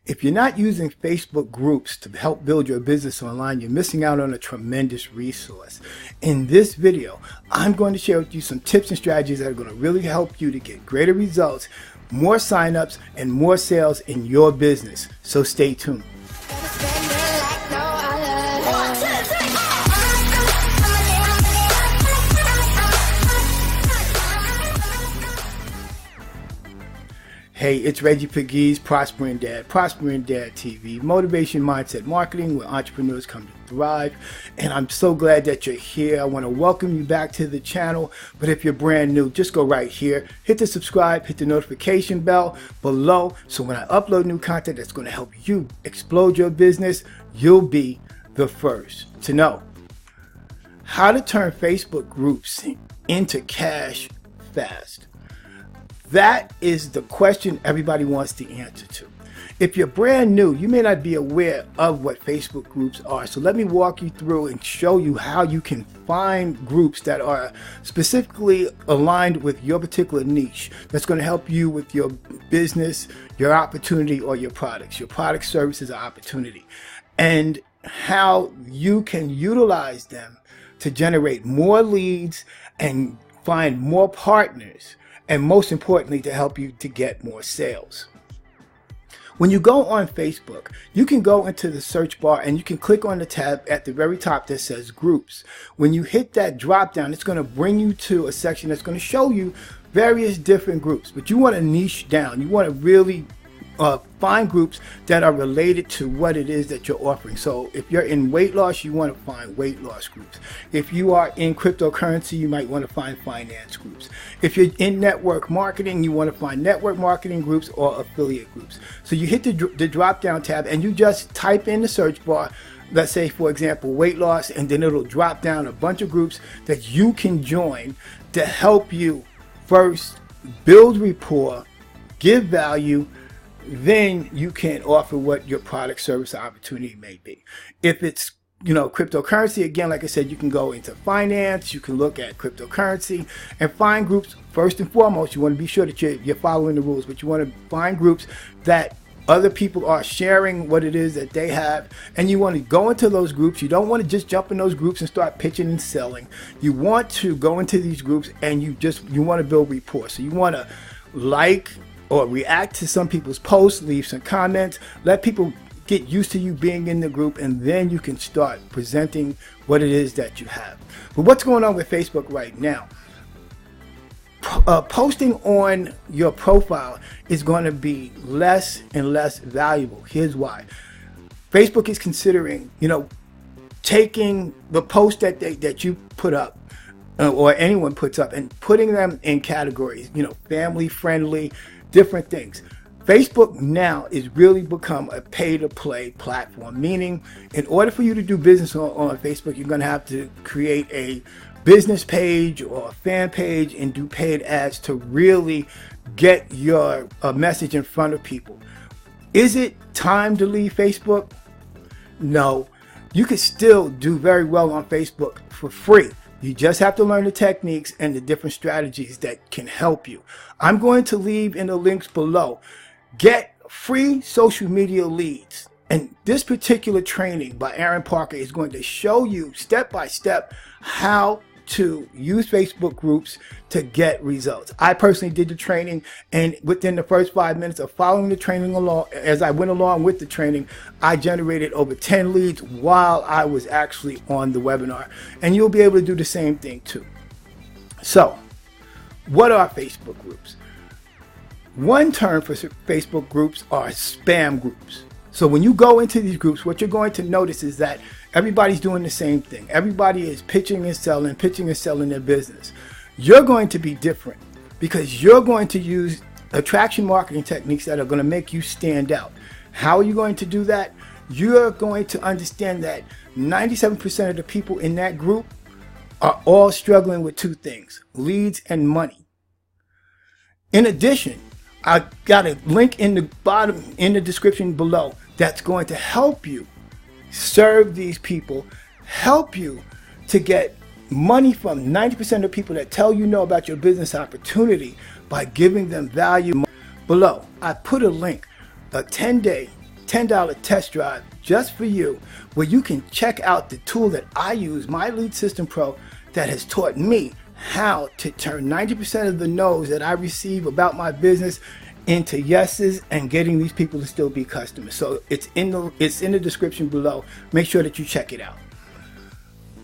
If you're not using Facebook groups to help build your business online, you're missing out on a tremendous resource. In this video, I'm going to share with you some tips and strategies that are going to really help you to get greater results, more signups, and more sales in your business. So stay tuned. Hey, it's Reggie Pegues, Prospering Dad TV, motivation, mindset, marketing, where entrepreneurs come to thrive. And I'm so glad that you're here. I want to welcome you back to the channel. But if you're brand new, just go right here, hit the subscribe, hit the notification bell below. So when I upload new content that's going to help you explode your business, you'll be the first to know. How to turn Facebook groups into cash fast. That is the question everybody wants the answer to. If you're brand new, you may not be aware of what Facebook groups are. So let me walk you through and show you how you can find groups that are specifically aligned with your particular niche. That's going to help you with your business, your opportunity, or your products, your product, services, or opportunity, and how you can utilize them to generate more leads and find more partners, and most importantly, to help you to get more sales. When you go on Facebook, you can go into the search bar and you can click on the tab at the very top that says groups. When you hit that drop down, it's going to bring you to a section that's going to show you various different groups, but you want to niche down. You want to really find groups that are related to what it is that you're offering. So if you're in weight loss, you want to find weight loss groups. If you are in cryptocurrency, you might want to find finance groups. If you're in network marketing, you want to find network marketing groups or affiliate groups. So you hit the drop down tab and you just type in the search bar, let's say for example weight loss, and then it'll drop down a bunch of groups that you can join to help you first build rapport, give value. Then you can offer what your product, service, or opportunity may be. If it's cryptocurrency, again, like I said, you can go into finance, you can look at cryptocurrency and find groups. First and foremost, you want to be sure that you're following the rules, but you want to find groups that other people are sharing what it is that they have, and you want to go into those groups. You don't want to just jump in those groups and start pitching and selling. You want to go into these groups and you want to build rapport. So you want to like or react to some people's posts, leave some comments, let people get used to you being in the group, and then you can start presenting what it is that you have. But what's going on with Facebook right now? Posting on your profile is going to be less and less valuable. Here's why. Facebook is considering, taking the post that you put up or anyone puts up and putting them in categories, family friendly, different things. Facebook now is really become a pay-to-play platform, meaning in order for you to do business on Facebook, you're going to have to create a business page or a fan page and do paid ads to really get your message in front of people. Is it time to leave Facebook? No. You can still do very well on Facebook for free. You just have to learn the techniques and the different strategies that can help you. I'm going to leave in the links below. Get free social media leads. And this particular training by Aaron Parker is going to show you step by step how to use Facebook groups to get results. I personally did the training, and within the first 5 minutes of following the training along, as I went along with the training, I generated over 10 leads while I was actually on the webinar. And you'll be able to do the same thing too. So, what are Facebook groups? One term for Facebook groups are spam groups. So when you go into these groups, what you're going to notice is that everybody's doing the same thing. Everybody is pitching and selling their business. You're going to be different because you're going to use attraction marketing techniques that are going to make you stand out. How are you going to do that? You're going to understand that 97% of the people in that group are all struggling with two things: leads and money. In addition, I got a link in the bottom, in the description below, that's going to help you serve these people, help you to get money from 90% of people that tell you no about your business opportunity by giving them value. Below, I put a link, a 10-day $10 test drive just for you, where you can check out the tool that I use, my Lead System Pro, that has taught me how to turn 90% of the no's that I receive about my business into yeses and getting these people to still be customers. So it's in the description below. Make sure that you check it out.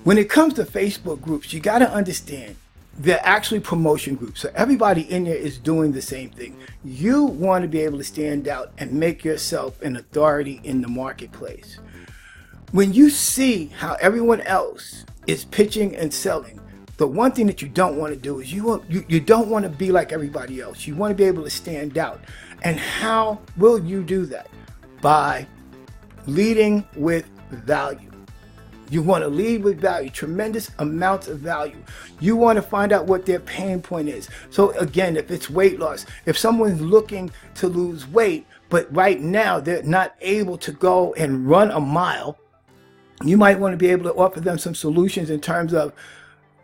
When it comes to Facebook groups, you got to understand they're actually promotion groups. So everybody in there is doing the same thing. You want to be able to stand out and make yourself an authority in the marketplace. When you see how everyone else is pitching and selling, the one thing that you don't want to do is you don't want to be like everybody else. You want to be able to stand out. And how will you do that? By leading with value. You want to lead with value, tremendous amounts of value. You want to find out what their pain point is. So again, if it's weight loss, if someone's looking to lose weight, but right now they're not able to go and run a mile, you might want to be able to offer them some solutions in terms of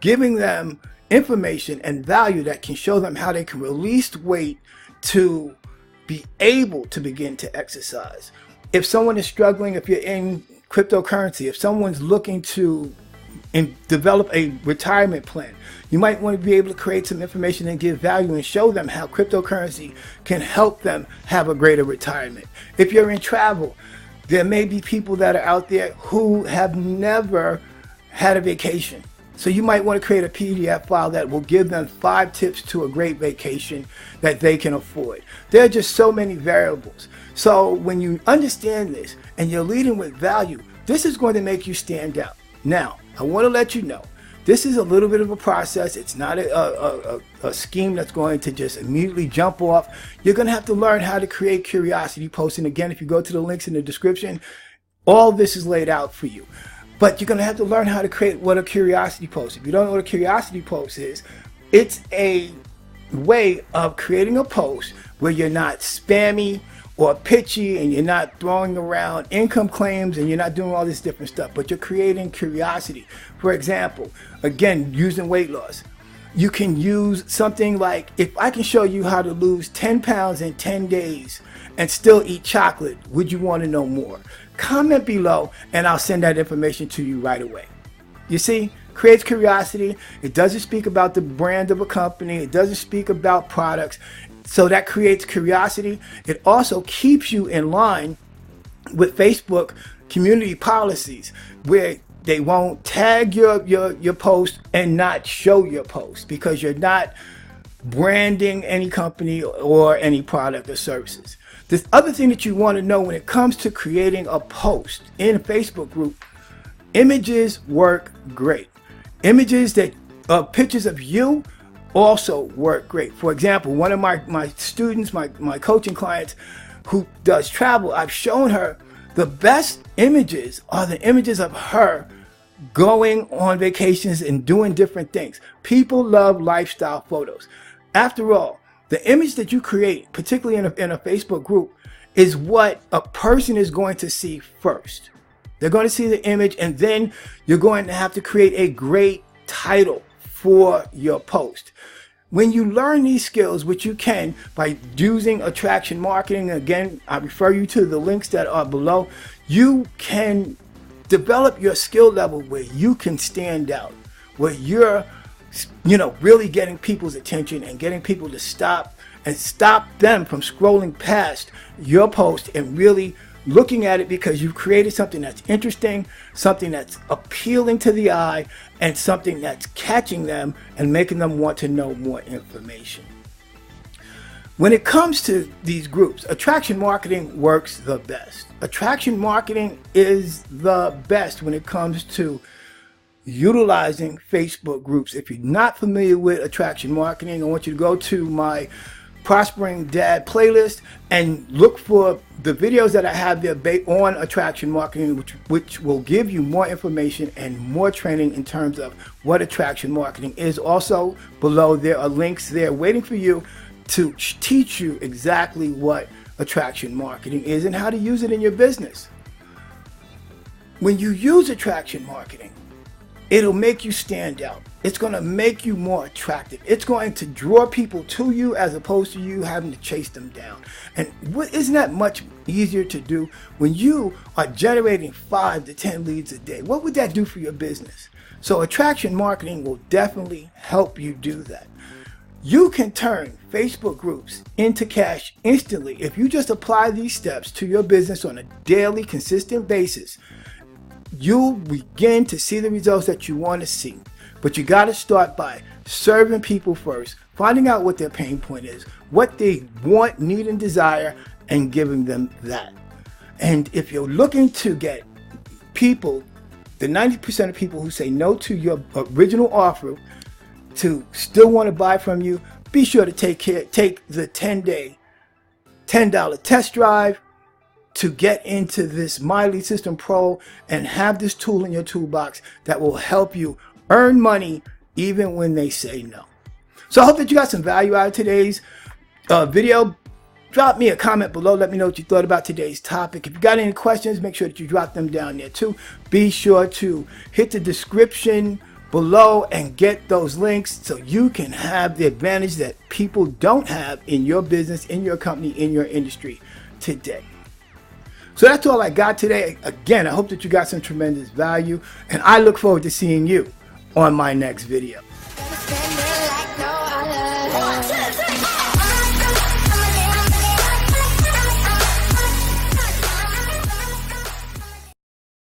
giving them information and value that can show them how they can release weight to be able to begin to exercise. If someone is struggling, if you're in cryptocurrency, if someone's looking to develop a retirement plan, you might want to be able to create some information and give value and show them how cryptocurrency can help them have a greater retirement. If you're in travel, there may be people that are out there who have never had a vacation. So you might want to create a PDF file that will give them 5 tips to a great vacation that they can afford. There are just so many variables. So when you understand this and you're leading with value, this is going to make you stand out. Now, I want to let you know, this is a little bit of a process. It's not a scheme that's going to just immediately jump off. You're going to have to learn how to create curiosity posts. And again, if you go to the links in the description, all this is laid out for you. But you're going to have to learn how to create what a curiosity post. If you don't know what a curiosity post is, it's a way of creating a post where you're not spammy or pitchy and you're not throwing around income claims and you're not doing all this different stuff, but you're creating curiosity. For example, again, using weight loss. You can use something like, if I can show you how to lose 10 pounds in 10 days and still eat chocolate, would you want to know more? Comment below and I'll send that information to you right away. You see, creates curiosity. It doesn't speak about the brand of a company. It doesn't speak about products. So that creates curiosity. It also keeps you in line with Facebook community policies, where they won't tag your post and not show your post, because you're not branding any company or any product or services. This other thing that you want to know when it comes to creating a post in a Facebook group, images work great. Images that pictures of you also work great. For example, one of my students, my coaching clients who does travel, I've shown her the best images are the images of her going on vacations and doing different things. People love lifestyle photos. After all, the image that you create, particularly in a Facebook group, is what a person is going to see first. They're going to see the image, and then you're going to have to create a great title for your post. When you learn these skills, which you can by using attraction marketing, again, I refer you to the links that are below, you can develop your skill level where you can stand out, where you're really getting people's attention and getting people to stop them from scrolling past your post and really looking at it, because you've created something that's interesting, something that's appealing to the eye, and something that's catching them and making them want to know more information. When it comes to these groups, attraction marketing works the best. Attraction marketing is the best when it comes to utilizing Facebook groups. If you're not familiar with attraction marketing, I want you to go to my Prospering Dad playlist and look for the videos that I have there on attraction marketing, which will give you more information and more training in terms of what attraction marketing is. Also below, there are links there waiting for you to teach you exactly what attraction marketing is and how to use it in your business. When you use attraction marketing, it'll make you stand out. It's going to make you more attractive. It's going to draw people to you as opposed to you having to chase them down. And isn't that much easier to do when you are generating 5 to 10 leads a day. What would that do for your business? So attraction marketing will definitely help you do that. You can turn Facebook groups into cash instantly if you just apply these steps to your business on a daily, consistent basis. You'll begin to see the results that you want to see. But you got to start by serving people first, finding out what their pain point is, what they want, need, and desire, and giving them that. And if you're looking to get people, the 90% of people who say no to your original offer, to still want to buy from you, be sure to take the 10-day, $10 test drive to get into this My Lead System Pro and have this tool in your toolbox that will help you earn money even when they say no. So I hope that you got some value out of today's video. Drop me a comment below. Let me know what you thought about today's topic. If you got any questions, make sure that you drop them down there too. Be sure to hit the description below and get those links so you can have the advantage that people don't have in your business, in your company, in your industry today. So that's all I got today. Again, I hope that you got some tremendous value, and I look forward to seeing you on my next video.